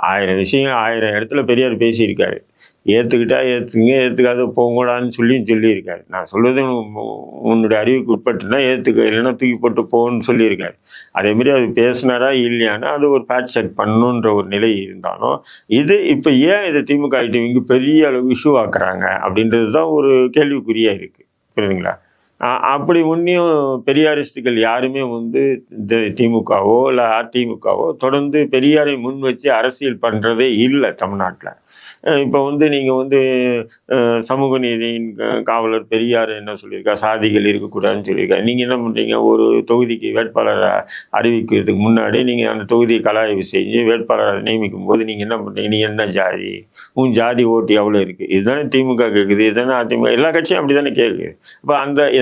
1000 விஷயம் 1000 இடத்துல பெரியார் பேசியிருக்காரு. ஏற்றுக்கிட்டா ஏற்றுங்க, ஏற்றுக்காத போகக்கூடாதுன்னு சொல்லியிருக்காரு. நான் சொல்வது உன்னுடைய அறிவுக்கு உட்பட்டுனா ஏற்றுக்க, இல்லைன்னா தூக்கி போட்டு போன்னு சொல்லியிருக்காரு. அதேமாரி அது பேசினாரா இல்லையானா அது ஒரு ஃபேக்ட் செக் பண்ணணுன்ற ஒரு நிலை இருந்தாலும், இது இப்போ ஏன் இதை திமுக ஐடிவிக்கு பெரிய அளவு இஷ்யூ ஆக்குறாங்க அப்படின்றது தான் ஒரு கேள்விக்குறியாக இருக்குது. புரியுதுங்களா? அப்படி ஒன்றியும் பெரியாரிஸ்டுகள் யாருமே வந்து இந்த திமுகவோ இல்லை அதிமுகவோ தொடர்ந்து பெரியாரை முன் வச்சு அரசியல் பண்ணுறதே இல்லை தமிழ்நாட்டில். இப்போ வந்து நீங்கள் வந்து சமூக நீதியின் காவலர் பெரியார் என்ன சொல்லியிருக்கா, சாதிகள் இருக்கக்கூடாதுன்னு சொல்லியிருக்காரு. நீங்கள் என்ன பண்ணுறீங்க, ஒரு தொகுதிக்கு வேட்பாளரை அறிவிக்கிறதுக்கு முன்னாடி நீங்கள் அந்த தொகுதியை கலாய்வு செஞ்சு வேட்பாளரை நியமிக்கும் போது நீங்கள் என்ன பண்ணுறீங்க, நீ என்ன ஜாதி, உன் ஜாதி ஓட்டு எவ்வளோ இருக்குது, இதுதானே திமுக கேட்குது, இதுதானே அதிமுக, எல்லா கட்சியும் அப்படி தானே கேட்குது. இப்போ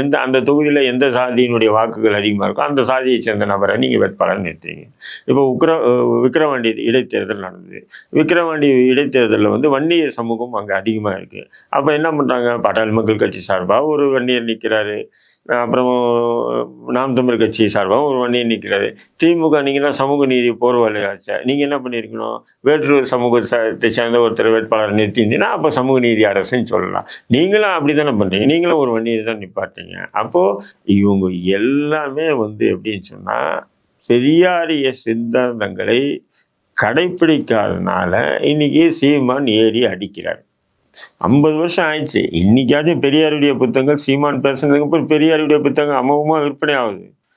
அந்த தொகுதியில் எந்த சாதியினுடைய வாக்குகள் அதிகமாக இருக்கோ அந்த சாதியை சேர்ந்த நபரை நீங்கள் வேட்பாளர் நிறுத்துறீங்க. இப்போ விக்கிரவாண்டி இடைத்தேர்தல் நடந்தது. விக்கிரவாண்டி இடைத்தேர்தலில் வந்து வன்னியர் சமூகம் அங்கே அதிகமாக இருக்குது. அப்போ என்ன பண்ணுறாங்க, பாட்டாளி மக்கள் கட்சி சார்பாக ஒரு வன்னியர் நிற்கிறாரு, அப்புறம் நாம் தமிழ் கட்சி சார்பாக ஒரு வன்னியர் நிற்கிறாரு. திமுக நீங்கன்னா சமூக நீதி போர்வலையாச்சு, நீங்கள் என்ன பண்ணியிருக்கணும், வேற்றூர் சமூகத்தை சேர்ந்த ஒருத்தர் வேட்பாளர் நிறுத்தியிருந்தீங்கன்னா அப்போ சமூக நீதி அரசுன்னு சொல்லலாம். நீங்களும் அப்படி தானே பண்ணுறீங்க, நீங்களும் ஒரு வன்னியர் தான் நிப்பாட்டீங்க. அப்போது இவங்க எல்லாமே வந்து எப்படின்னு சொன்னால் பெரியாரிய சித்தாந்தங்களை கடைப்பிடிக்காதனால இன்னைக்கு சீமான் ஏறி அடிக்கிறார். 50 வருஷம் ஆயிடுச்சு. இன்னைக்காச்சும் பெரியாருடைய புத்தகங்கள் சீமான் பேசுனதுக்கு அப்புறம் பெரியாருடைய புத்தகம் அமோகமாக விற்பனை ஆகுது.